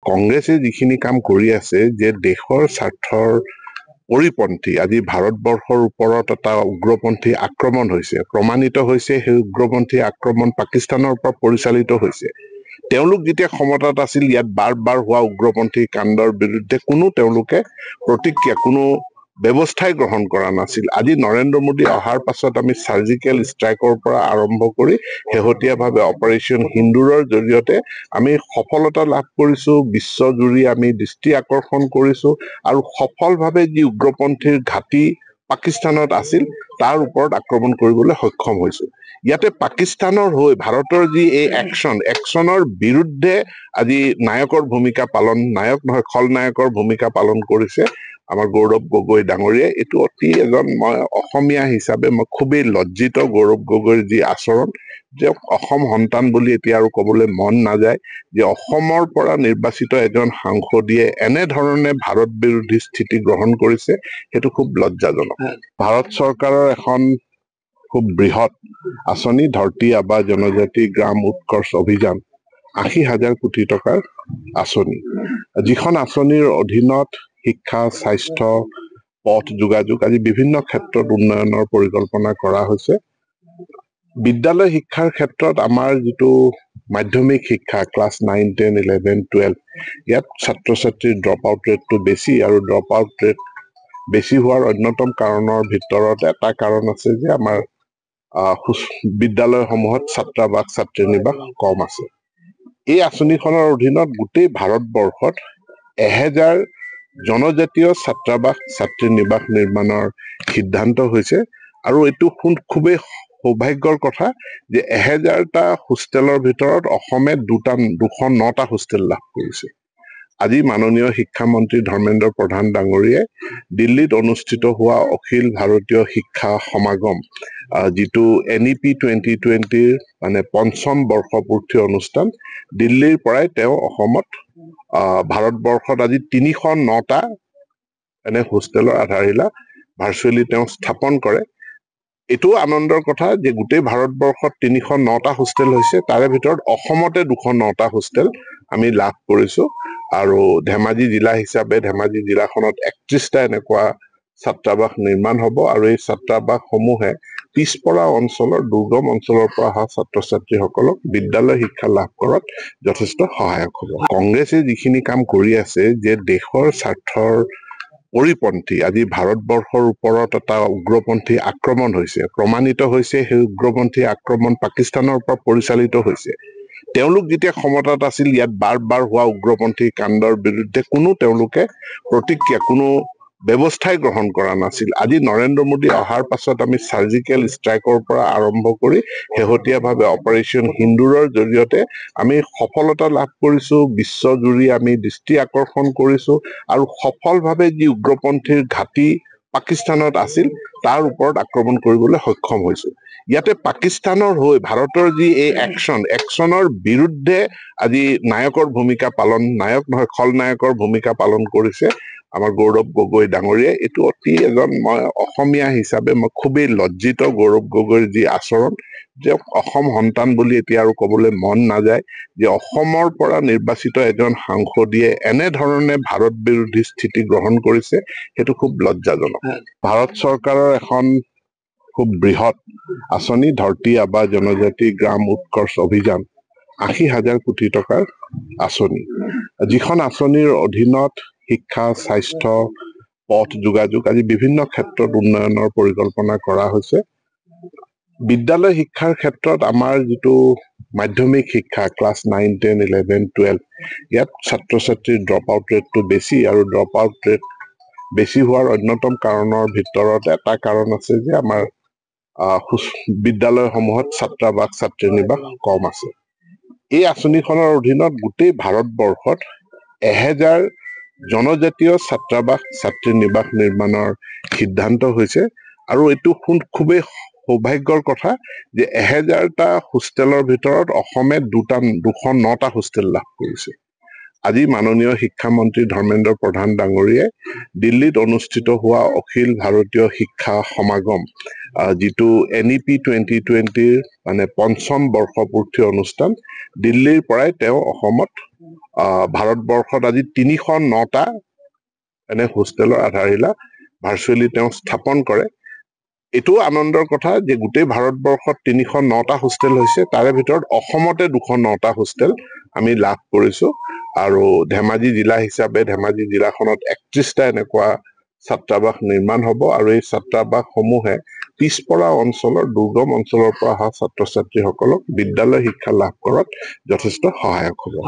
কংগ্ৰেছে যিখিনি কাম কৰি আছে যে দেশৰ স্বাৰ্থৰ পৰিপন্থী আজি ভাৰতবৰ্ষৰ ওপৰত এটা উগ্ৰপন্থী আক্ৰমণ হৈছে, প্ৰমাণিত হৈছে সেই উগ্ৰপন্থী আক্ৰমণ পাকিস্তানৰ পৰা পৰিচালিত হৈছে। তেওঁলোক যেতিয়া ক্ষমতাত আছিল ইয়াত বাৰ বাৰ হোৱা উগ্ৰপন্থী কাণ্ডৰ বিৰুদ্ধে তেওঁলোকে প্ৰতিক্ৰিয়া কোনো ব্যৱস্থাই গ্ৰহণ কৰা নাছিল। আজি নৰেন্দ্ৰ মোদী অহাৰ পাছত আমি চাৰ্জিকেল ষ্ট্ৰাইকৰ পৰা আৰম্ভ কৰি শেহতীয়াভাৱে অপাৰেশ্যন সিন্দুৰৰ জৰিয়তে আমি সফলতা লাভ কৰিছো, বিশ্বজুৰি আমি দৃষ্টি আকৰ্ষণ কৰিছো আৰু সফলভাৱে যি উগ্ৰপন্থীৰ ঘাটি পাকিস্তানত আছিল তাৰ ওপৰত আক্ৰমণ কৰিবলৈ সক্ষম হৈছো। ইয়াতে পাকিস্তানৰ হৈ ভাৰতৰ যি এই একশ্যনৰ বিৰুদ্ধে আজি খলনায়কৰ ভূমিকা পালন কৰিছে আমাৰ গৌৰৱ গগৈ ডাঙৰীয়াই। এইটো অতি মই অসমীয়া হিচাপে মই খুবেই লজ্জিত গৌৰৱ গগৈৰ যি আচৰণ, যে অসম সন্তান বুলি এতিয়া আৰু কবলৈ মন নাযায় যে অসমৰ পৰা নিৰ্বাচিত এজন সাংসদীয়ে এনেধৰণে ভাৰত বিৰোধী স্থিতি গ্ৰহণ কৰিছে, সেইটো খুব লজ্জাজনক। ভাৰত চৰকাৰৰ এখন খুব বৃহৎ আঁচনি ধৰতী আবা জনজাতি গ্ৰাম উৎকৰ্ষ অভিযান ৮০,০০০ কোটি টকাৰ আঁচনি, যিখন আঁচনিৰ অধীনত শিক্ষা, স্বাস্থ্য, পথ যোগাযোগ আদি বিভিন্ন ক্ষেত্ৰত উন্নয়নৰ পৰিকল্পনা কৰা হৈছে। বিদ্যালয় শিক্ষাৰ ক্ষেত্ৰত আমাৰ যিটো মাধ্যমিক শিক্ষা ক্লাছ 9, 10, 11, 12 ইয়াত ছাত্ৰ ছাত্ৰীৰ ড্ৰপ আউট ৰেটটো বেছি, আৰু ড্ৰপ আউট ৰেট বেছি হোৱাৰ অন্যতম কাৰণৰ ভিতৰত এটা কাৰণ আছে যে আমাৰ বিদ্যালয়সমূহত ছাত্ৰাবাস ছাত্ৰীনিবাস কম আছে। এই আঁচনিখনৰ অধীনত গোটেই ভাৰতবৰ্ষত 1000 জনজাতীয় ছাত্ৰাবাস ছাত্ৰীনিবাস নিৰ্মাণৰ সিদ্ধান্ত হৈছে, আৰু এইটো খুবেই সৌভাগ্যৰ কথা যে 1000টা হোষ্টেলৰ ভিতৰত অসমে 209টা হোষ্টেল লাভ কৰিছে। আজি মাননীয় শিক্ষামন্ত্ৰী ধৰ্মেন্দ্ৰ প্ৰধান ডাঙৰীয়াই দিল্লীত অনুষ্ঠিত হোৱা অখিল ভাৰতীয় শিক্ষা সমাগম যিটো NEP 2020 মানে ৫ম বৰ্ষপূৰ্তি অনুষ্ঠান, দিল্লীৰ পৰাই তেওঁ অসমত ভাৰতবৰ্ষত আজি 309টা এনে হোষ্টেলৰ আধাৰশিলা ভাৰ্চুৱেলি তেওঁ স্থাপন কৰে। এইটো আনন্দৰ কথা যে গোটেই ভাৰতবৰ্ষত 309টা হোষ্টেল হৈছে, তাৰে ভিতৰত অসমতে 209টা হোষ্টেল আমি লাভ কৰিছো। আৰু ধেমাজি জিলা হিচাপে ধেমাজি জিলাখনত 31টা এনেকুৱা ছাত্ৰাবাস নিৰ্মাণ হ'ব, আৰু এই ছাত্ৰাবাস সমূহে পিছপৰা অঞ্চলৰ দুৰ্গম অঞ্চলৰ পৰা অহা ছাত্ৰ ছাত্ৰীসকলক বিদ্যালয় শিক্ষা লাভ কৰাত যথেষ্ট সহায়ক হ'ব। কংগ্ৰেছে যিখিনি কাম কৰি আছে যে দেশৰ স্বাৰ্থৰ পৰিপন্থী আজি ভাৰতবৰ্ষৰ ওপৰত এটা উগ্ৰপন্থী আক্ৰমণ হৈছে, প্ৰমাণিত হৈছে সেই উগ্ৰপন্থী আক্ৰমণ পাকিস্তানৰ পৰা পৰিচালিত হৈছে। তেওঁলোক যেতিয়া ক্ষমতাত আছিল ইয়াত বাৰ বাৰ হোৱা উগ্ৰপন্থী কাণ্ডৰ বিৰুদ্ধে তেওঁলোকে প্ৰতিক্ৰিয়া কোনো ব্যৱস্থাই গ্ৰহণ কৰা নাছিল। আজি নৰেন্দ্ৰ মোদী অহাৰ পাছত আমি চাৰ্জিকেল ষ্ট্ৰাইকৰ পৰা আৰম্ভ কৰি শেহতীয়াভাৱে অপাৰেশ্যন সিন্দুৰৰ জৰিয়তে আমি সফলতা লাভ কৰিছো, বিশ্বজুৰি আমি দৃষ্টি আকৰ্ষণ কৰিছো, আৰু সফলভাৱে যি উগ্ৰপন্থীৰ ঘাটি পাকিস্তানত আছিল তাৰ ওপৰত আক্ৰমণ কৰিবলৈ সক্ষম হৈছো। ইয়াতে পাকিস্তানৰ হৈ ভাৰতৰ যি এই একশ্যনৰ বিৰুদ্ধে আজি খলনায়কৰ ভূমিকা পালন কৰিছে আমাৰ গৌৰৱ গগৈ ডাঙৰীয়াই। এইটো অতি মই অসমীয়া হিচাপে মই খুবেই লজ্জিত গৌৰৱ গগৈৰ যি আচৰণ, যে অসম সন্তান বুলি এতিয়া আৰু কবলৈ মন নাযায় যে অসমৰ পৰা নিৰ্বাচিত এজন সাংসদীয়ে এনেধৰণে ভাৰত বিৰোধী স্থিতি গ্ৰহণ কৰিছে, সেইটো খুব লজ্জাজনক। ভাৰত চৰকাৰৰ এখন খুব বৃহৎ আঁচনি ধৰতী আবা জনজাতি গ্ৰাম উৎকৰ্ষ অভিযান ৮০,০০০ কোটি টকাৰ আঁচনি, যিখন আঁচনিৰ অধীনত শিক্ষা, স্বাস্থ্য, পথ যোগাযোগ আদি বিভিন্ন ক্ষেত্ৰত উন্নয়নৰ পৰিকল্পনা কৰা হৈছে। বিদ্যালয় শিক্ষাৰ ক্ষেত্ৰত আমাৰ যিটো মাধ্যমিক শিক্ষা ক্লাছ 9, 10, 11, 12 ইয়াত ছাত্ৰ ছাত্ৰীৰ ড্ৰপ আউট ৰেটটো বেছি, আৰু ড্ৰপ আউট ৰেট বেছি হোৱাৰ অন্যতম কাৰণৰ ভিতৰত এটা কাৰণ আছে যে আমাৰ বিদ্যালয়সমূহত ছাত্ৰাবাস ছাত্ৰীনিবাস কম আছে। এই আঁচনিখনৰ অধীনত গোটেই ভাৰতবৰ্ষত 1000 জনজাতীয় ছাত্ৰাবাস ছাত্ৰীনিবাস নিৰ্মাণৰ সিদ্ধান্ত হৈছে, আৰু এইটো খুবেই সৌভাগ্যৰ কথা যে 1000টা হোষ্টেলৰ ভিতৰত অসমে 209টা হোষ্টেল লাভ কৰিছে। আজি মাননীয় শিক্ষামন্ত্ৰী ধৰ্মেন্দ্ৰ প্ৰধান ডাঙৰীয়াই দিল্লীত অনুষ্ঠিত হোৱা অখিল ভাৰতীয় শিক্ষা সমাগম যিটো NEP 2020 মানে ৫ম বৰ্ষপূৰ্তি অনুষ্ঠান দিল্লীৰ পৰাই তেওঁ অসমত ভাৰতবৰ্ষত আজি ৩০৯টা এনে হোষ্টেলৰ আধাৰশিলা ভাৰ্চুৱেলি তেওঁ স্থাপন কৰে। এইটোও আনন্দৰ কথা যে গোটেই ভাৰতবৰ্ষত ৩০৯টা হোষ্টেল হৈছে, তাৰে ভিতৰত অসমতে ২০৯টা হোষ্টেল আমি লাভ কৰিছো। আৰু ধেমাজি জিলা হিচাপে ধেমাজি জিলাখনত ৩১টা এনেকুৱা ছাত্ৰাবাস নিৰ্মাণ হ'ব আৰু এই ছাত্ৰাবাসসমূহে পিছপৰা অঞ্চলৰ দুৰ্গম অঞ্চলৰ পৰা অহা ছাত্ৰ ছাত্ৰীসকলক বিদ্যালয় শিক্ষা লাভ কৰাত যথেষ্ট সহায়ক হ'ব।